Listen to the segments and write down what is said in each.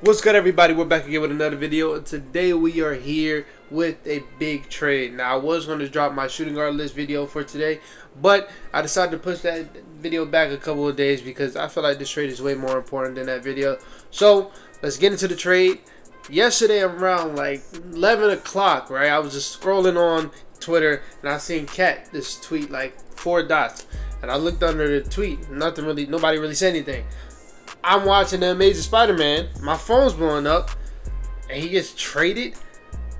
What's good, everybody? We're back again with another video, and today we are here with a big trade. Now, I was going to drop my shooting guard list video for today, but I decided to push that video back a couple of days because I feel like this trade is way more important than that video. So, let's get into the trade. Yesterday around like 11 o'clock, right, I was just scrolling on Twitter, and I seen Cat this tweet like 4 dots, and I looked under the tweet. Nobody really said anything. I'm watching The Amazing Spider-Man. My phone's blowing up. And he gets traded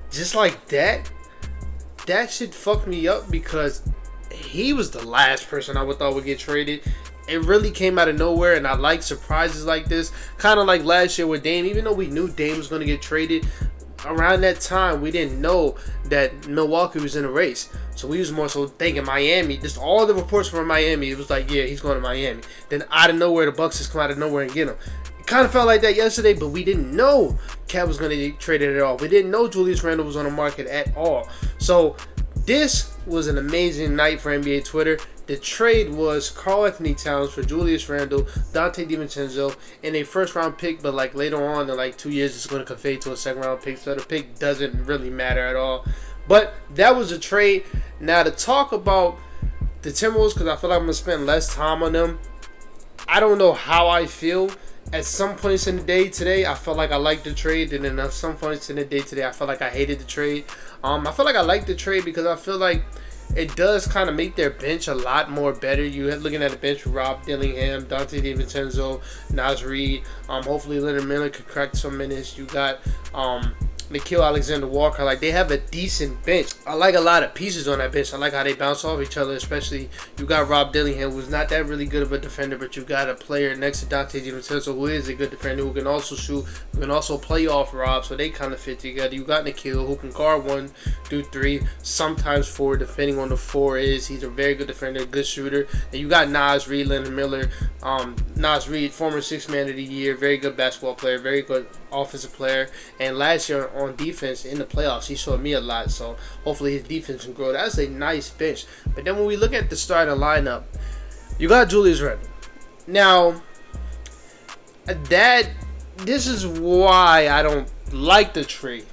just like that. That shit fucked me up because he was the last person I would thought would get traded. It really came out of nowhere, and I like surprises like this. Kind of like last year with Dame. Even though we knew Dame was going to get traded, around that time we didn't know that Milwaukee was in a race. So we was more so thinking Miami. Just all the reports from Miami, it was like, yeah, he's going to Miami. Then out of nowhere, the Bucks just come out of nowhere and get him. It kind of felt like that yesterday, but we didn't know Cat was going to get traded at all. We didn't know Julius Randle was on the market at all. So this was an amazing night for NBA Twitter. The trade was Karl for Julius Randle, Dante DiVincenzo, and a first-round pick, but like later on in like 2 years, it's going to convey to a second-round pick, so the pick doesn't really matter at all. But that was a trade. Now to talk about the Timberwolves, because I feel like I'm going to spend less time on them. I don't know how I feel. At some points in the day today, I felt like I liked the trade, and then at some points in the day today, I felt like I hated the trade. I feel like I liked the trade because I feel like it does kind of make their bench a lot more better. You're looking at a bench with Rob Dillingham, Dante DiVincenzo, Naz Reid. Hopefully Leonard Miller could crack some minutes. You got Nickeil Alexander-Walker. Like, they have a decent bench. I like a lot of pieces on that bench. I like how they bounce off each other, especially you got Rob Dillingham, who's not that really good of a defender, but you got a player next to Dante DiVincenzo who is a good defender, who can also shoot, who can also play off Rob, so they kind of fit together. You got Nickeil, who can guard 1 through 3, sometimes 4, depending on the 4 is. He's a very good defender, good shooter. And you got Naz Reid, Leonard Miller. Naz Reid, former 6th Man of the Year, very good basketball player, very good offensive player, and last year on defense in the playoffs, he showed me a lot, so hopefully his defense can grow. That's a nice bench. But then when we look at the starting lineup, you got Julius Randle. Now, this is why I don't like the trade.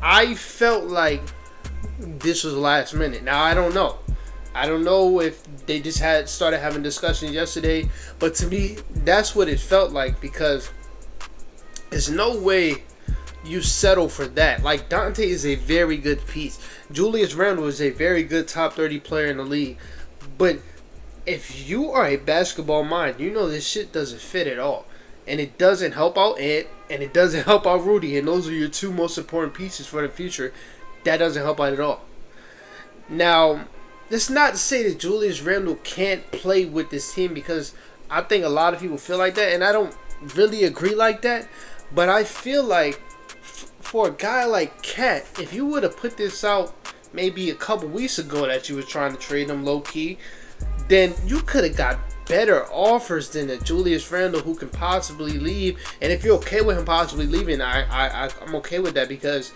I felt like this was last minute. Now, I don't know. I don't know if they just started having discussions yesterday, but to me, that's what it felt like, because there's no way you settle for that. Like, Dante is a very good piece. Julius Randle is a very good top 30 player in the league. But if you are a basketball mind, you know this shit doesn't fit at all. And it doesn't help out Ant, and it doesn't help out Rudy. And those are your two most important pieces for the future. That doesn't help out at all. Now, that's not to say that Julius Randle can't play with this team, because I think a lot of people feel like that, and I don't really agree like that. But I feel like for a guy like Cat, if you would have put this out maybe a couple weeks ago that you were trying to trade him low-key, then you could have got better offers than a Julius Randle who can possibly leave. And if you're okay with him possibly leaving, I'm okay with that, because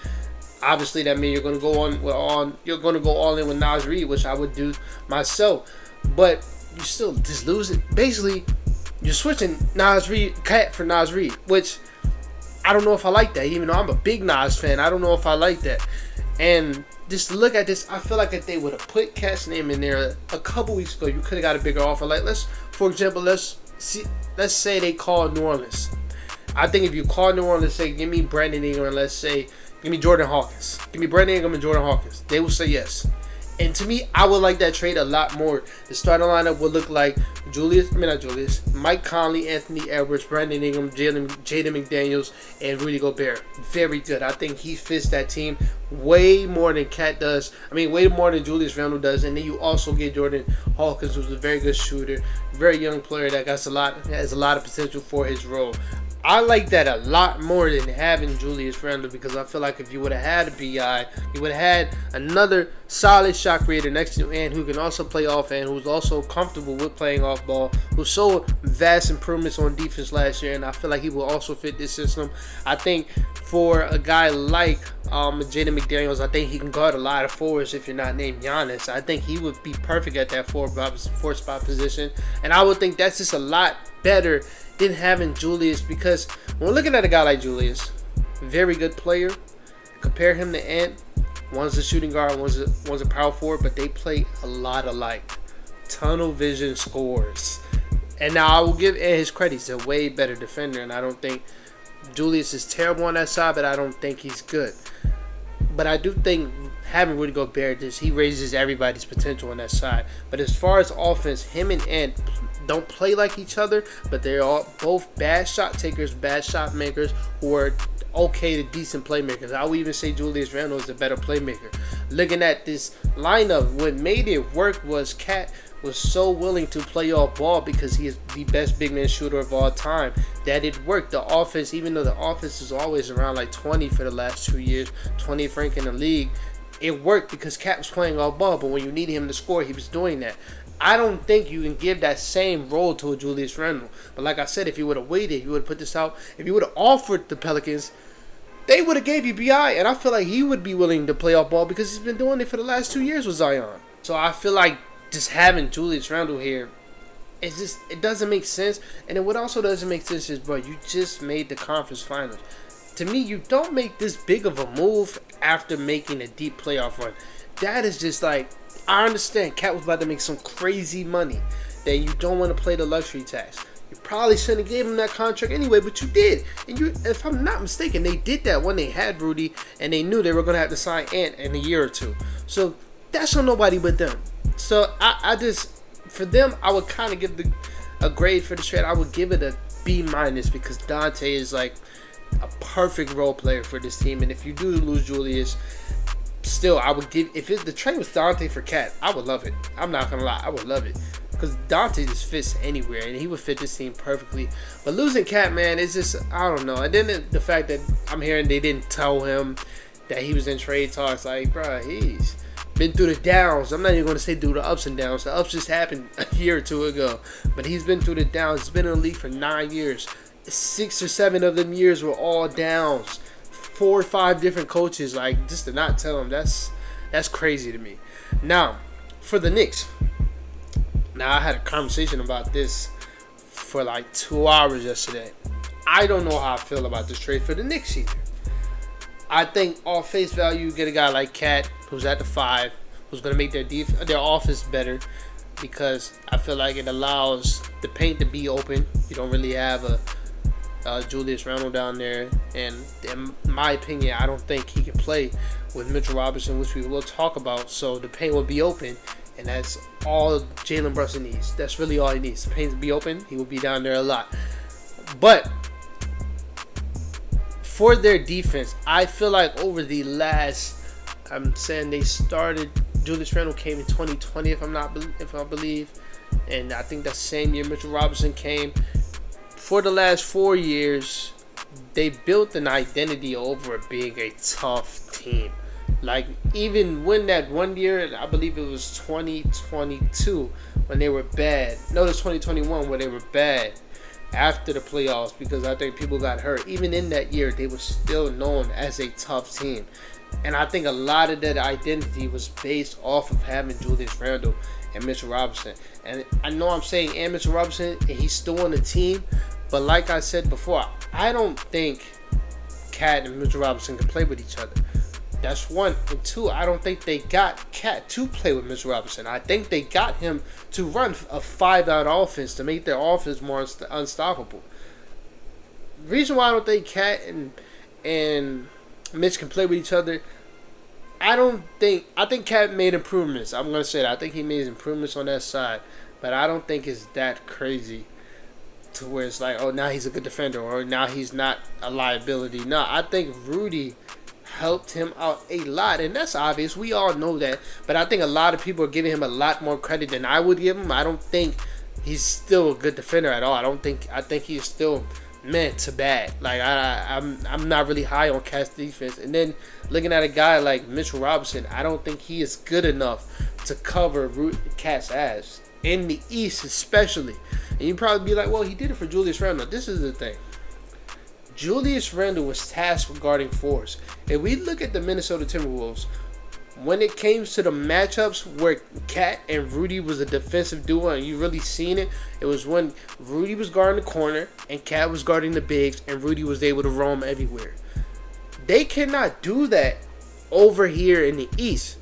obviously that means you're going to go all in with Naz Reid, which I would do myself. But you still just losing. Basically, you're switching Cat for Naz Reid, which I don't know if I like that. Even though I'm a big Nas fan, I don't know if I like that. And just look at this, I feel like if they would have put Cat's name in there a couple weeks ago, you could have got a bigger offer. Like, for example, let's say they call New Orleans. I think if you call New Orleans, say, give me Brandon Ingram, let's say, give me Jordan Hawkins. Give me Brandon Ingram and Jordan Hawkins. They will say yes. And to me, I would like that trade a lot more. The starting lineup would look like Mike Conley, Anthony Edwards, Brandon Ingram, Jaden McDaniels, and Rudy Gobert. Very good. I think he fits that team way more than Cat does. Way more than Julius Randle does. And then you also get Jordan Hawkins, who's a very good shooter, very young player that has a lot of potential for his role. I like that a lot more than having Julius Randle, because I feel like if you would have had a BI, you would have had another solid shot creator next to Ant, who can also play off and who's also comfortable with playing off ball, who showed vast improvements on defense last year, and I feel like he will also fit this system. I think for a guy like Jaden McDaniels, I think he can guard a lot of forwards if you're not named Giannis. I think he would be perfect at that four spot position, and I would think that's just a lot better than having Julius, because when we're looking at a guy like Julius, very good player. Compare him to Ant. One's a shooting guard, one's a power forward, but they play a lot alike. Tunnel vision scores. And now I will give Ant his credit. He's a way better defender, and I don't think Julius is terrible on that side, but I don't think he's good. But I do think having Rudy Gobert, he raises everybody's potential on that side. But as far as offense, him and Ant don't play like each other, but they're all both bad shot takers, bad shot makers, who are okay to decent playmakers. I would even say Julius Randle is a better playmaker. Looking at this lineup, what made it work was Cat was so willing to play off ball because he is the best big man shooter of all time, that it worked. The offense, even though the offense is always around like 20 for the last 2 years, 20th rank in the league, it worked because Cat was playing off ball, but when you needed him to score, he was doing that. I don't think you can give that same role to a Julius Randle. But like I said, if you would have waited, you would have put this out, if you would have offered the Pelicans, they would have gave you B.I. And I feel like he would be willing to play off ball because he's been doing it for the last 2 years with Zion. So I feel like just having Julius Randle here, it doesn't make sense. And then what also doesn't make sense is, bro, you just made the conference finals. To me, you don't make this big of a move after making a deep playoff run. That is just like, I understand Cat was about to make some crazy money that you don't want to play the luxury tax. You probably shouldn't have gave him that contract anyway, but you did. And if I'm not mistaken, they did that when they had Rudy and they knew they were going to have to sign Ant in a year or two. So that's on nobody but them. So I just, for them, I would kind of give a grade for the trade. I would give it a B- because Dante is like a perfect role player for this team. And if you do lose Julius, still, I would give, the trade was Dante for Cat, I would love it. I'm not gonna lie, I would love it because Dante just fits anywhere and he would fit this team perfectly. But losing Cat, man, it's just, I don't know. And then the fact that I'm hearing they didn't tell him that he was in trade talks, like, bro, he's been through the downs. I'm not even gonna say through the ups and downs. The ups just happened a year or two ago, but he's been through the downs. He's been in the league for 9 years. 6 or 7 of them years were all downs. 4 or 5 different coaches, like, just to not tell him, that's crazy to me. Now, for the Knicks. Now, I had a conversation about this for like 2 hours yesterday. I don't know how I feel about this trade for the Knicks either. I think off face value, you get a guy like Cat, who's at the 5, who's going to make their offense better, because I feel like it allows the paint to be open. You don't really have a Julius Randle down there, and in my opinion, I don't think he can play with Mitchell Robinson, which we will talk about. So the paint will be open, and that's all Jalen Brunson needs. That's really all he needs. The paint to be open. He will be down there a lot. But for their defense, I feel like over the last, I'm saying they started, Julius Randle came in 2020, if I believe, and I think that same year Mitchell Robinson came. For the last 4 years, they built an identity over being a tough team. Like, even when that one year, I believe it was 2022, when they were bad. No, it was 2021 where they were bad after the playoffs, because I think people got hurt. Even in that year, they were still known as a tough team. And I think a lot of that identity was based off of having Julius Randle and Mitchell Robinson. And I know I'm saying and Mitchell Robinson, and he's still on the team. But like I said before, I don't think Cat and Mitchell Robinson can play with each other. That's one. And two, I don't think they got Cat to play with Mitchell Robinson. I think they got him to run a 5-out offense to make their offense more unstoppable. The reason why I don't think Cat and Mitch can play with each other, I think Cat made improvements. I'm going to say that. I think he made improvements on that side. But I don't think it's that crazy to where it's like, oh, now he's a good defender, or now he's not a liability. No, I think Rudy helped him out a lot, and that's obvious. We all know that. But I think a lot of people are giving him a lot more credit than I would give him. I don't think he's still a good defender at all. I think he's still meant to bad. Like, I'm not really high on Cat's defense. And then looking at a guy like Mitchell Robinson, I don't think he is good enough to cover Cat's ass in the East, especially. And you probably be like, well, he did it for Julius Randle. This is the thing. Julius Randle was tasked with guarding fours. If we look at the Minnesota Timberwolves, when it came to the matchups where Cat and Rudy was a defensive duo, and you really seen it, it was when Rudy was guarding the corner and Cat was guarding the bigs, and Rudy was able to roam everywhere. They cannot do that over here in the East.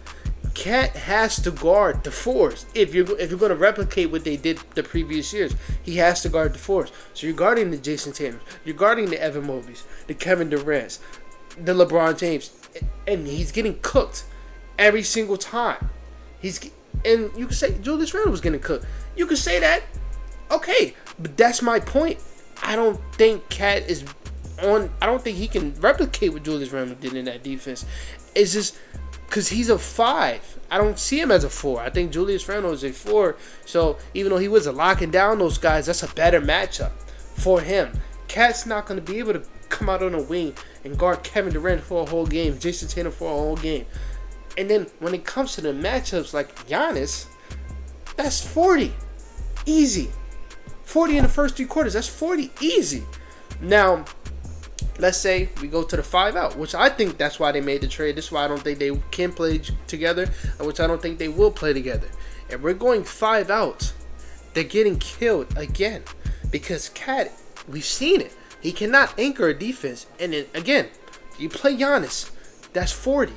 Cat has to guard the fours. If you're going to replicate what they did the previous years, he has to guard the fours. So you're guarding the Jason Tatum, you're guarding the Evan Mobley's, the Kevin Durant's, the LeBron James, and he's getting cooked every single time. And you can say Julius Randle was getting cooked. You can say that, okay, but that's my point. I don't think Cat is on. I don't think he can replicate what Julius Randle did in that defense. It's just because he's a 5. I don't see him as a 4. I think Julius Randle is a 4. So even though he was locking down those guys, that's a better matchup for him. Cat's not going to be able to come out on a wing and guard Kevin Durant for a whole game, Jason Tatum for a whole game. And then when it comes to the matchups like Giannis, that's 40. Easy. 40 in the first 3 quarters. That's 40 easy. Now, let's say we go to the 5 out, which I think that's why they made the trade. This is why I don't think they can play together, and which I don't think they will play together. And we're going 5 out. They're getting killed again because Cat, we've seen it. He cannot anchor a defense. And then again, you play Giannis, that's 40.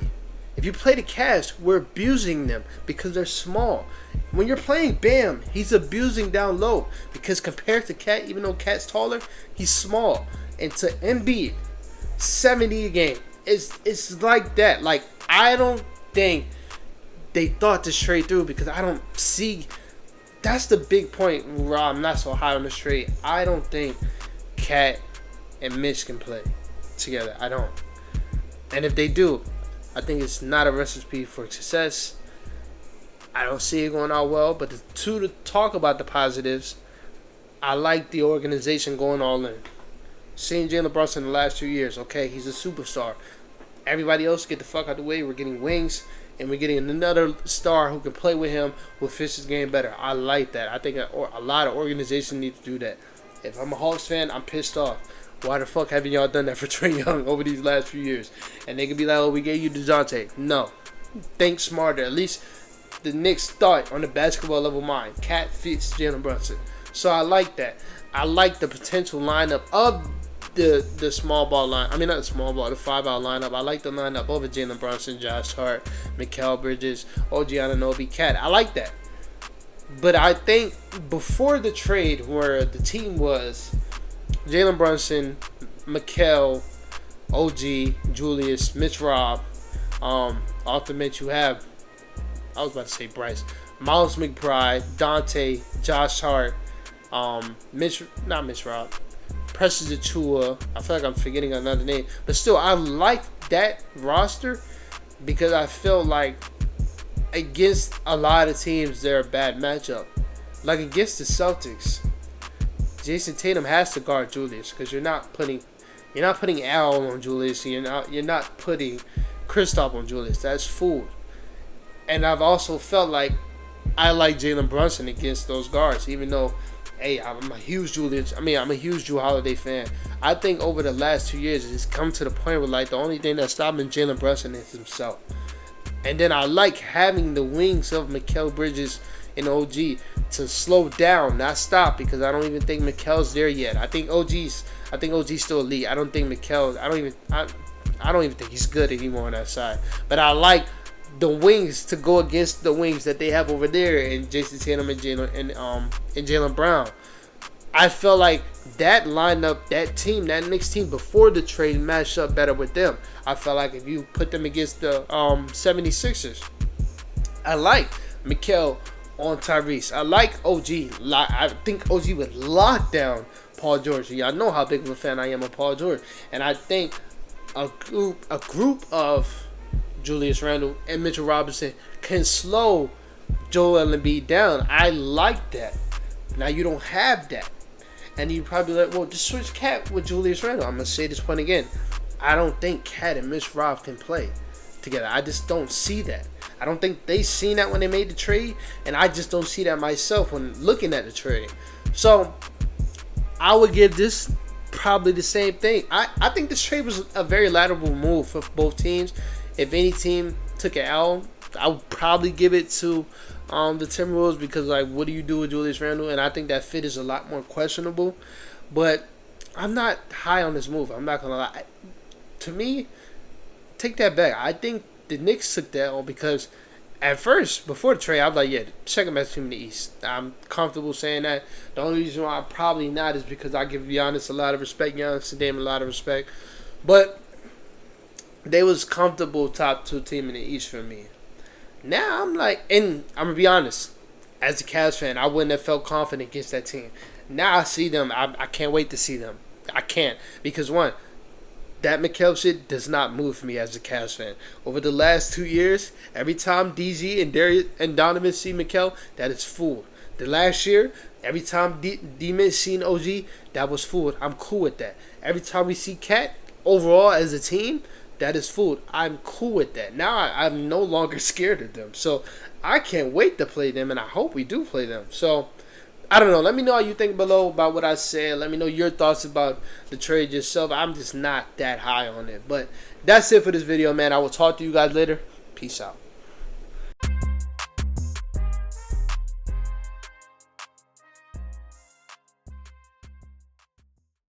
If you play the Cavs, we're abusing them because they're small. When you're playing Bam, he's abusing down low because compared to Cat, even though Cat's taller, he's small. And to Embiid, 70 a game. It's like that. Like, I don't think they thought this trade through because I don't see. That's the big point where I'm not so high on this trade. I don't think Cat and Mitch can play together. I don't. And if they do, I think it's not a recipe for success. I don't see it going out well. But to talk about the positives, I like the organization going all in. Seeing Jalen Brunson the last 2 years, okay, he's a superstar. Everybody else get the fuck out the way. We're getting wings, and we're getting another star who can play with him, will fit his game better. I like that. I think a lot of organizations need to do that. If I'm a Hawks fan, I'm pissed off. Why the fuck haven't y'all done that for Trae Young over these last few years? And they could be like, oh, we gave you DeJounte. No. Think smarter. At least the Knicks thought on the basketball level mind. Cat fits Jalen Brunson. So I like that. I like the potential lineup of the small ball line. I mean, not the small ball, the 5-out lineup. I like the lineup over Jalen Brunson, Josh Hart, Mikal Bridges, OG Anunoby, Cat. I like that. But I think before the trade where the team was Jalen Brunson, Mikal, OG, Julius, Mitch Robb, off the bench you have, I was about to say Bryce, Miles McBride, Dante, Josh Hart, not Mitch Robb, Precious Achua. I feel like I'm forgetting another name. But still, I like that roster because I feel like against a lot of teams, they're a bad matchup. Like against the Celtics, Jason Tatum has to guard Julius because you're not putting Al on Julius. You're not putting Kristaps on Julius. That's food. And I've also felt like I like Jalen Brunson against those guards, even though, hey, I'm a huge Jrue Holiday fan. I think over the last 2 years, it's come to the point where like the only thing that's stopping Jalen Brunson is himself. And then I like having the wings of Mikal Bridges and OG to slow down, not stop, because I don't even think Mikal's there yet. I think OG's still elite. I don't think Mikal. I don't even think he's good anymore on that side. But I like the wings to go against the wings that they have over there in Jason Tatum and Jaylen Brown. I felt like that lineup, that Knicks team before the trade matched up better with them. I felt like if you put them against the 76ers, I like Mikal on Tyrese. I like OG. I think OG would lock down Paul George. Y'all know how big of a fan I am of Paul George. And I think a group of Julius Randle and Mitchell Robinson can slow Joel Embiid down. I like that. Now you don't have that. And you probably like, well, just switch Cat with Julius Randle. I'm going to say this point again. I don't think Cat and Mitch Rob can play together. I just don't see that. I don't think they seen that when they made the trade. And I just don't see that myself when looking at the trade. So, I would give this probably the same thing. I think this trade was a very lateral move for both teams. If any team took an L. I would probably give it to the Timberwolves because, like, what do you do with Julius Randle? And I think that fit is a lot more questionable. But I'm not high on this move. I'm not gonna lie. To me, take that back. I think the Knicks took that on because at first, before the trade, I was like, yeah, the second best team in the East. I'm comfortable saying that. The only reason why I'm probably not is because I give Giannis a lot of respect, Giannis and Dame a lot of respect. But they was comfortable top 2 team in the East for me. Now I'm like, and I'm going to be honest, as a Cavs fan, I wouldn't have felt confident against that team. Now I see them. I can't wait to see them. I can't. Because, one, that Mikal shit does not move me as a Cavs fan. Over the last 2 years, every time DZ and Darius and Donovan see Mikal, that is fooled. The last year, every time D-Min seen OG, that was fooled. I'm cool with that. Every time we see Cat, overall as a team, that is fooled. I'm cool with that. Now I'm no longer scared of them. So I can't wait to play them, and I hope we do play them. So I don't know. Let me know how you think below about what I said. Let me know your thoughts about the trade yourself. I'm just not that high on it. But that's it for this video, man. I will talk to you guys later. Peace out.